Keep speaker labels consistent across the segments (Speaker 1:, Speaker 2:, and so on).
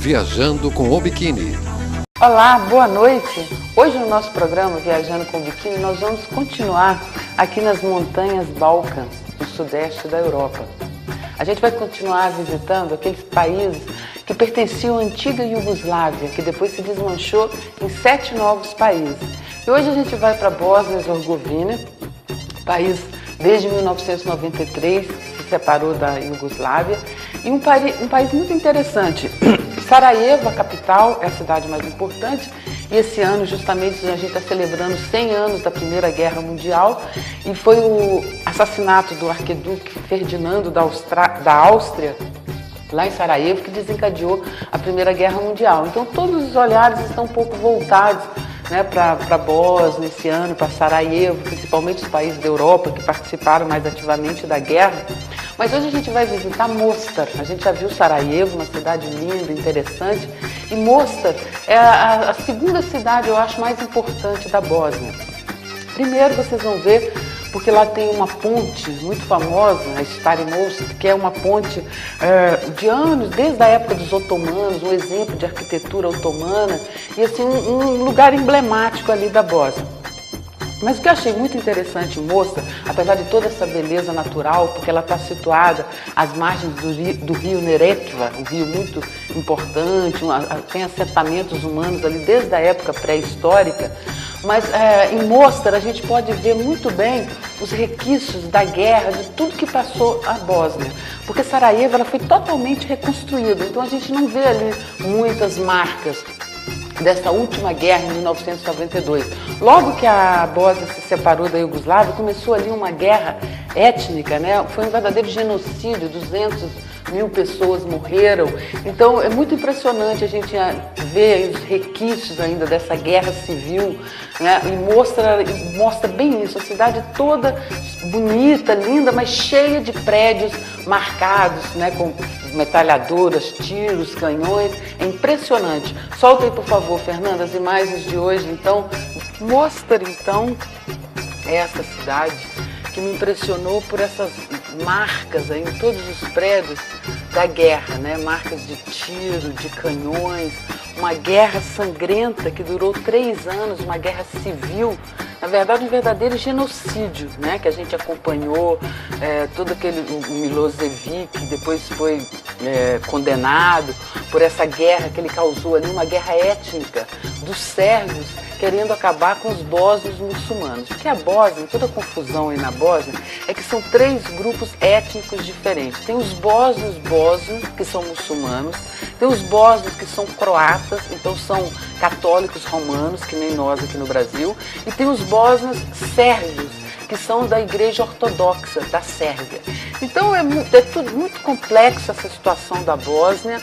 Speaker 1: Viajando com o Biquíni.
Speaker 2: Olá, boa noite! Hoje no nosso programa Viajando com o Biquíni nós vamos continuar aqui nas montanhas Balcãs, no sudeste da Europa. A gente vai continuar visitando aqueles países que pertenciam à antiga Iugoslávia, que depois se desmanchou em 7 novos países. E hoje a gente vai para a Bósnia e Herzegovina, país desde 1993 que se separou da Iugoslávia, e um país muito interessante. Sarajevo, a capital, é a cidade mais importante, e esse ano justamente a gente está celebrando 100 anos da Primeira Guerra Mundial, e foi o assassinato do arquiduque Ferdinando da Áustria, lá em Sarajevo, que desencadeou a Primeira Guerra Mundial. Então todos os olhares estão um pouco voltados, né, para a Bósnia esse ano, para Sarajevo, principalmente os países da Europa que participaram mais ativamente da guerra. Mas hoje a gente vai visitar Mostar. A gente já viu Sarajevo, uma cidade linda, interessante, e Mostar é a segunda cidade, eu acho, mais importante da Bósnia. Primeiro vocês vão ver, porque lá tem uma ponte muito famosa, a Stari Most, que é uma ponte de anos, desde a época dos otomanos, um exemplo de arquitetura otomana, e assim um lugar emblemático ali da Bósnia. Mas o que eu achei muito interessante em Mostar, apesar de toda essa beleza natural, porque ela está situada às margens do rio Neretva, um rio muito importante, tem assentamentos humanos ali desde a época pré-histórica, mas em Mostar a gente pode ver muito bem os requisitos da guerra, de tudo que passou a Bósnia, porque Sarajevo ela foi totalmente reconstruída, então a gente não vê ali muitas marcas dessa última guerra em 1992. Logo que a Bósnia se separou da Iugoslávia, começou ali uma guerra étnica, né? Foi um verdadeiro genocídio, 200.000 pessoas morreram. Então é muito impressionante a gente ver os requisitos ainda dessa guerra civil, né? E mostra bem isso, a cidade toda bonita, linda, mas cheia de prédios marcados, né, com metralhadoras, tiros, canhões. É impressionante. Solta aí, por favor, Fernanda, as imagens de hoje. Então, Mostar, então, é essa cidade que me impressionou por essas marcas aí em todos os prédios da guerra, né? Marcas de tiro, de canhões, uma guerra sangrenta que durou 3 anos, uma guerra civil, na verdade um verdadeiro genocídio, né? Que a gente acompanhou, todo aquele o Milosevic, que depois foi condenado por essa guerra que ele causou ali, uma guerra étnica dos sérvios querendo acabar com os bósnios muçulmanos. Porque a Bósnia, toda a confusão aí na Bósnia, é que são 3 grupos étnicos diferentes. Tem os bósnios, que são muçulmanos, tem os bósnios que são croatas, então são católicos romanos, que nem nós aqui no Brasil, e tem os bósnios sérvios, que são da Igreja Ortodoxa da Sérvia. Então é tudo muito complexo essa situação da Bósnia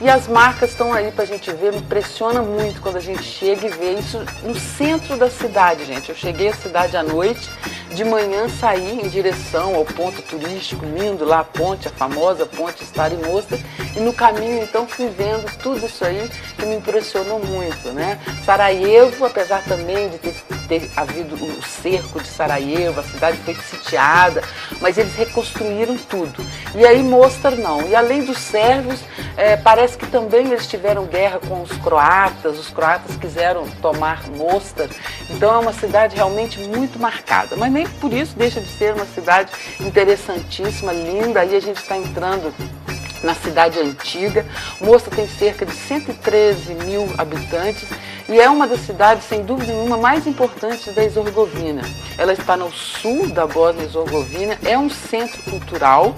Speaker 2: e as marcas estão aí para a gente ver. Me impressiona muito quando a gente chega e vê isso no centro da cidade, gente. Eu cheguei à cidade à noite, de manhã saí em direção ao ponto turístico lindo, lá a ponte, a famosa ponte Stari Most, e no caminho então fui vendo tudo isso aí que me impressionou muito, né? Sarajevo, apesar também de ter havido o cerco de Sarajevo, a cidade foi sitiada, mas eles reconstruíram tudo. E aí Mostar não. E além dos sérvios, parece que também eles tiveram guerra com os croatas quiseram tomar Mostar. Então é uma cidade realmente muito marcada, mas nem por isso deixa de ser uma cidade interessantíssima, linda. Aí a gente está entrando na cidade antiga. Mostar tem cerca de 113.000 habitantes e é uma das cidades, sem dúvida nenhuma, mais importantes da Herzegovina. Ela está no sul da Bósnia e Herzegovina, é um centro cultural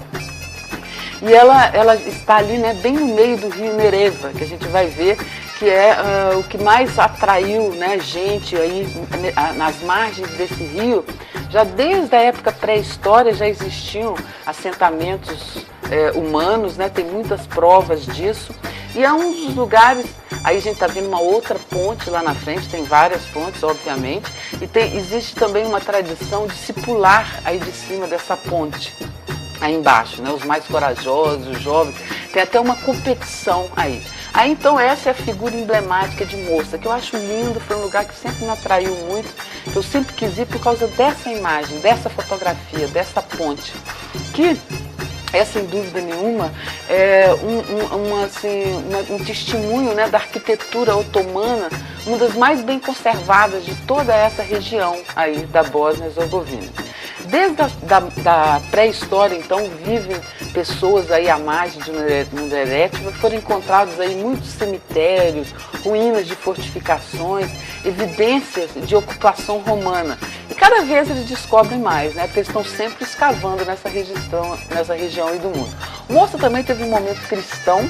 Speaker 2: e ela está ali, né, bem no meio do rio Neretva, que a gente vai ver que é o que mais atraiu, né, gente aí nas margens desse rio. Já desde a época pré-história já existiam assentamentos humanos, né, tem muitas provas disso. E é um dos lugares, aí a gente está vendo uma outra ponte lá na frente, tem várias pontes, obviamente, e existe também uma tradição de se pular aí de cima dessa ponte, aí embaixo, né? Os mais corajosos, os jovens, tem até uma competição aí. Aí então essa é a figura emblemática de Mostar, que eu acho lindo, foi um lugar que sempre me atraiu muito, que eu sempre quis ir por causa dessa imagem, dessa fotografia, dessa ponte, que é, sem dúvida nenhuma, um testemunho, né, da arquitetura otomana, uma das mais bem conservadas de toda essa região aí da Bósnia-Herzegovina. Desde da pré-história, então, vivem pessoas aí à margem de Neretva, foram encontrados aí muitos cemitérios, ruínas de fortificações, evidências de ocupação romana. E cada vez eles descobrem mais, né? Porque eles estão sempre escavando nessa região aí do mundo. Mostra também teve um momento cristão,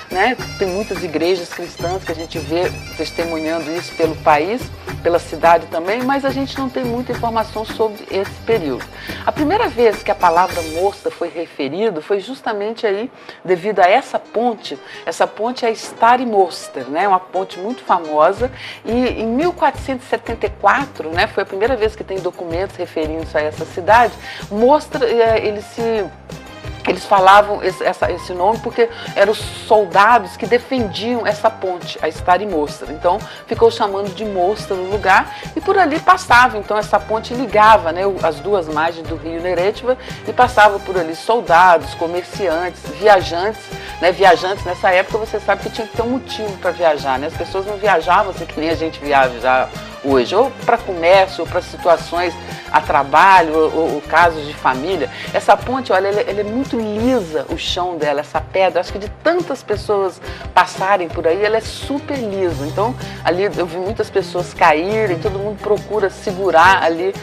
Speaker 2: né? Tem muitas igrejas cristãs que a gente vê testemunhando isso pelo país, pela cidade também, mas a gente não tem muita informação sobre esse período. A primeira vez que a palavra Mostar foi referida foi justamente aí devido a essa ponte é a Stari Mostar, né? Uma ponte muito famosa, e em 1474, né, foi a primeira vez que tem documentos referindo-se a essa cidade. Mostar, eles falavam esse nome porque eram os soldados que defendiam essa ponte, a Stari Mostar. Então, ficou chamando de Mostar no lugar, e por ali passava. Então, essa ponte ligava, né, as duas margens do rio Neretva, e passava por ali soldados, comerciantes, viajantes. Né, viajantes, nessa época, você sabe que tinha que ter um motivo para viajar. Né? As pessoas não viajavam assim que nem a gente viaja hoje, ou para comércio, ou para situações a trabalho, ou casos de família. Essa ponte, olha, ela é muito lisa, o chão dela, essa pedra. Acho que de tantas pessoas passarem por aí, ela é super lisa. Então, ali eu vi muitas pessoas caírem, todo mundo procura segurar ali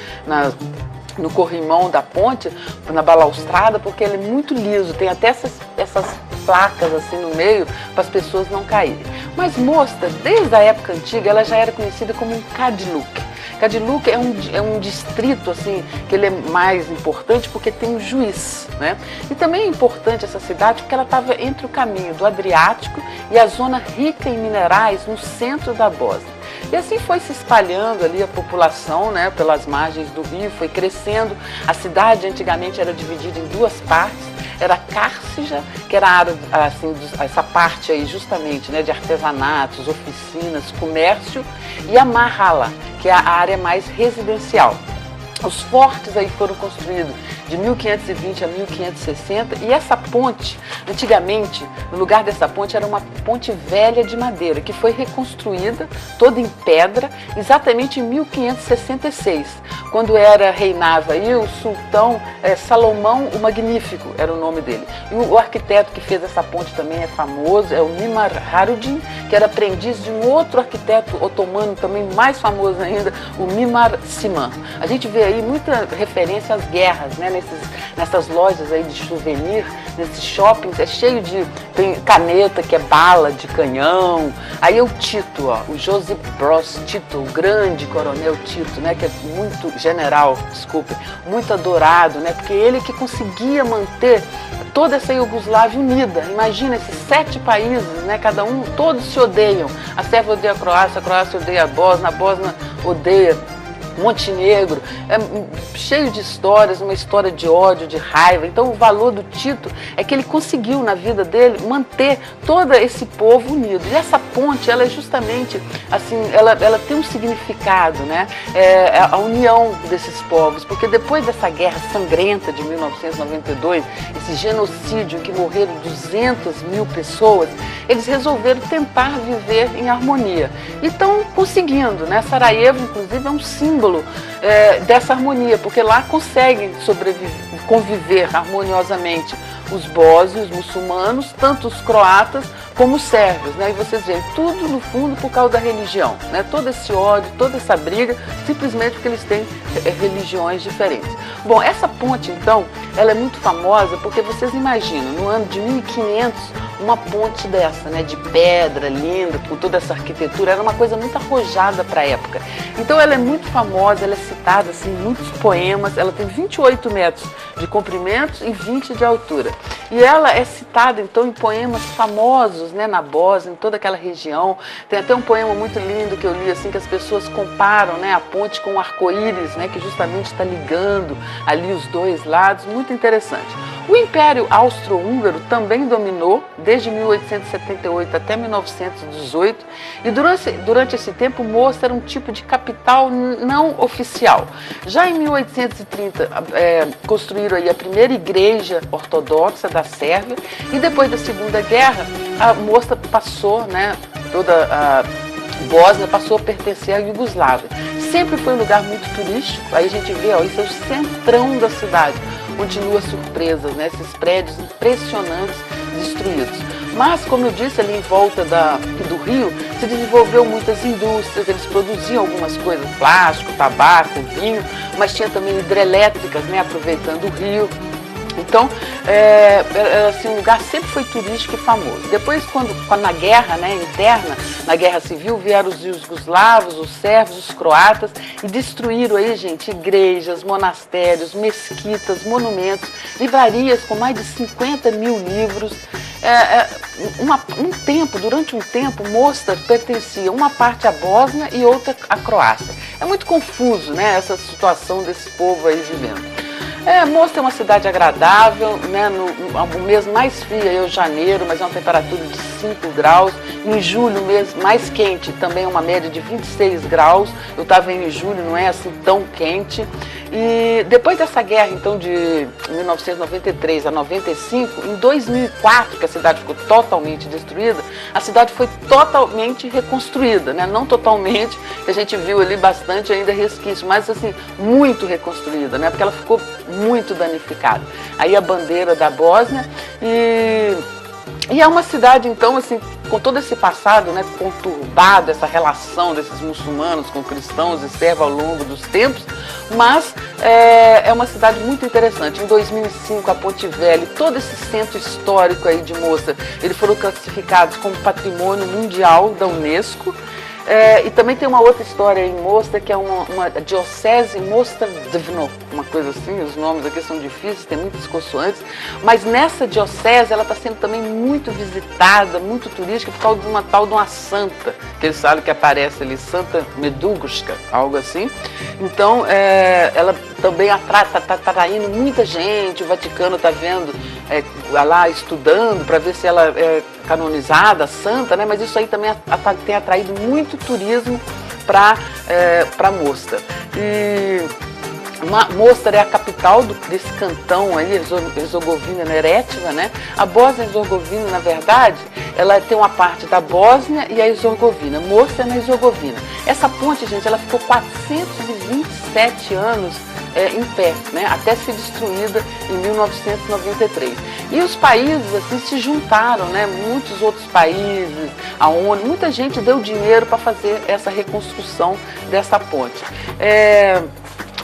Speaker 2: no corrimão da ponte, na balaustrada, porque ele é muito liso, tem até essas placas assim no meio para as pessoas não caírem. Mas Mostar, desde a época antiga, ela já era conhecida como um Kadiluk. Kadiluk é um distrito assim, que ele é mais importante porque tem um juiz, né? E também é importante essa cidade porque ela estava entre o caminho do Adriático e a zona rica em minerais no centro da Bósnia. E assim foi se espalhando ali a população, né, pelas margens do rio, foi crescendo. A cidade antigamente era dividida em duas partes. Era Kárszeg, que era a área, assim, essa parte aí justamente, né, de artesanatos, oficinas, comércio, e a Mahala, que é a área mais residencial. Os fortes aí foram construídos de 1520 a 1560, e essa ponte, antigamente, no lugar dessa ponte era uma ponte velha de madeira, que foi reconstruída, toda em pedra, exatamente em 1566, quando reinava aí o sultão Salomão o Magnífico, era o nome dele. E o arquiteto que fez essa ponte também é famoso, é o Mimar Harudin, que era aprendiz de um outro arquiteto otomano também mais famoso ainda, o Mimar Sinan. A gente vê aí muita referência às guerras, né? Nessas lojas aí de souvenir, nesses shoppings, é cheio de... tem caneta que é bala de canhão. Aí é o Tito, ó, o Josip Broz Tito, o grande coronel Tito, né? Que é muito general, desculpe, muito adorado, né? Porque ele que conseguia manter toda essa Iugoslávia unida. Imagina esses 7 países, né? Cada um, todos se odeiam. A Sérvia odeia a Croácia odeia a Bósnia odeia Montenegro, é cheio de histórias, uma história de ódio, de raiva. Então o valor do Tito é que ele conseguiu na vida dele manter todo esse povo unido. E essa ponte, ela é justamente assim, ela tem um significado, né? É a união desses povos, porque depois dessa guerra sangrenta de 1992, esse genocídio em que morreram 200 mil pessoas, eles resolveram tentar viver em harmonia. E estão conseguindo, né? Sarajevo, inclusive, é um símbolo dessa harmonia, porque lá conseguem conviver harmoniosamente os bósnios, os muçulmanos, tanto os croatas como os sérvios, né? E vocês veem, tudo no fundo por causa da religião, né? Todo esse ódio, toda essa briga, simplesmente porque eles têm religiões diferentes. Bom, essa ponte, então, ela é muito famosa porque vocês imaginam, no ano de 1500, uma ponte dessa, né, de pedra, linda, com toda essa arquitetura, era uma coisa muito arrojada para a época. Então ela é muito famosa, ela é citada assim, em muitos poemas, ela tem 28 metros de comprimento e 20 de altura. E ela é citada, então, em poemas famosos, né, na Bósnia, em toda aquela região. Tem até um poema muito lindo que eu li, assim, que as pessoas comparam, né, a ponte com o arco-íris, né, que justamente está ligando ali os dois lados, muito interessante. O Império Austro-Húngaro também dominou desde 1878 até 1918, e durante esse tempo Mostar era um tipo de capital não oficial. Já em 1830 construíram aí a primeira igreja ortodoxa da da Sérvia, e depois da Segunda Guerra, a Mostar passou, né, toda a Bósnia passou a pertencer à Iugoslávia. Sempre foi um lugar muito turístico, aí a gente vê, ó, isso é o centrão da cidade, continua surpresas, né, esses prédios impressionantes destruídos. Mas, como eu disse, ali em volta do rio, se desenvolveu muitas indústrias, eles produziam algumas coisas, plástico, tabaco, vinho, mas tinha também hidrelétricas, né, aproveitando o rio. Então, assim, o lugar sempre foi turístico e famoso. Depois, quando na guerra, né, interna, na guerra civil, vieram os iugoslavos, os sérvios, os croatas e destruíram aí, gente, igrejas, monastérios, mesquitas, monumentos, livrarias com mais de 50 mil livros. Durante um tempo, Mostar pertencia uma parte à Bósnia e outra à Croácia. É muito confuso, né, essa situação desse povo aí vivendo. Mostar é uma cidade agradável, né? O mês mais frio é o janeiro, mas é uma temperatura de 5 graus. Em julho, o mês mais quente, também é uma média de 26 graus. Eu estava em julho, não é assim tão quente. E depois dessa guerra, então, de 1993 a 95, em 2004, que a cidade ficou totalmente destruída, a cidade foi totalmente reconstruída, né? Não totalmente, que a gente viu ali bastante ainda resquício, mas assim, muito reconstruída, né? Porque ela ficou muito danificada. Aí a bandeira da Bósnia e é uma cidade, então, assim, com todo esse passado, né, conturbado, essa relação desses muçulmanos com cristãos e sérvios ao longo dos tempos, mas é uma cidade muito interessante. Em 2005, a Ponte Velha, todo esse centro histórico aí de Mostar, eles foram classificados como Patrimônio Mundial da Unesco. E também tem uma outra história em Mostar, que é uma diocese Mostar-Dvno, uma coisa assim, os nomes aqui são difíceis, tem muitas consoantes, mas nessa diocese ela está sendo também muito visitada, muito turística, por causa de uma tal de uma santa, que eles falam que aparece ali, Santa Medúguska, algo assim. Então, ela também está atraindo muita gente, o Vaticano está vendo, lá estudando para ver se ela é canonizada, santa, né? Mas isso aí também tem atraído muito turismo para Mostar. E Mostar é a capital desse cantão aí, Herzegovina-Neretva, né? A Bósnia-Herzegovina, na verdade, ela tem uma parte da Bósnia e a Herzegovina. Mostar é na Herzegovina. Essa ponte, gente, ela ficou 427 anos em pé, né, até ser destruída em 1993. E os países assim se juntaram, né, muitos outros países, a ONU, muita gente deu dinheiro para fazer essa reconstrução dessa ponte.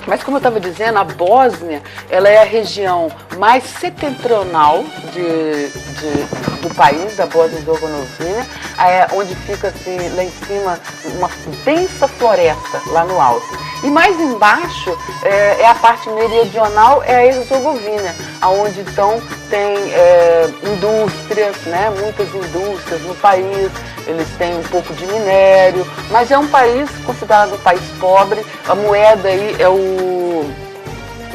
Speaker 2: Mas como eu estava dizendo, a Bósnia, ela é a região mais setentrional do país, da Bósnia-Herzegovina, onde fica assim, lá em cima uma densa floresta, lá no alto. E mais embaixo é a parte meridional, é a Herzegovina, onde então tem indústrias, né, muitas indústrias no país, eles têm um pouco de minério, mas é um país considerado um país pobre. A moeda aí é o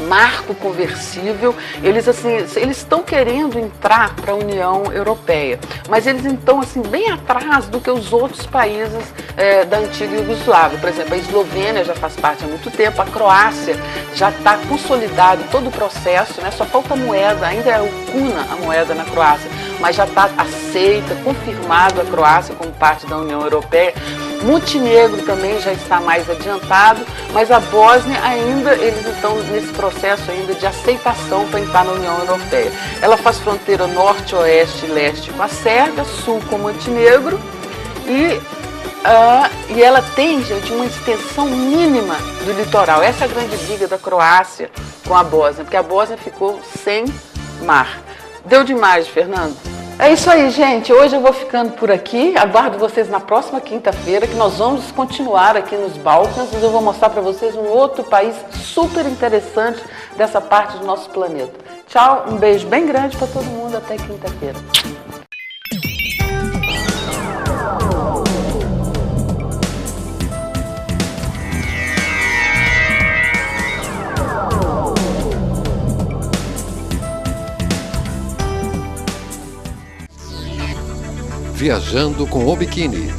Speaker 2: marco conversível. Eles estão querendo entrar para a União Europeia, mas eles estão assim bem atrás do que os outros países da antiga Iugoslávia. Por exemplo, a Eslovênia já faz parte há muito tempo, a Croácia já está consolidado todo o processo, né? Só falta a moeda, ainda é o kuna a moeda na Croácia, mas já está aceita, confirmado a Croácia como parte da União Europeia. Montenegro também já está mais adiantado, mas a Bósnia ainda, eles estão nesse processo ainda de aceitação para entrar na União Europeia. Ela faz fronteira norte, oeste e leste com a Sérvia, sul com Montenegro e ela tem, gente, uma extensão mínima do litoral. Essa é a grande briga da Croácia com a Bósnia, porque a Bósnia ficou sem mar. Deu demais, Fernando. É isso aí, gente. Hoje eu vou ficando por aqui. Aguardo vocês na próxima quinta-feira, que nós vamos continuar aqui nos Balcãs. Mas eu vou mostrar para vocês um outro país super interessante dessa parte do nosso planeta. Tchau, um beijo bem grande para todo mundo. Até quinta-feira.
Speaker 1: Viajando com o Biquíni.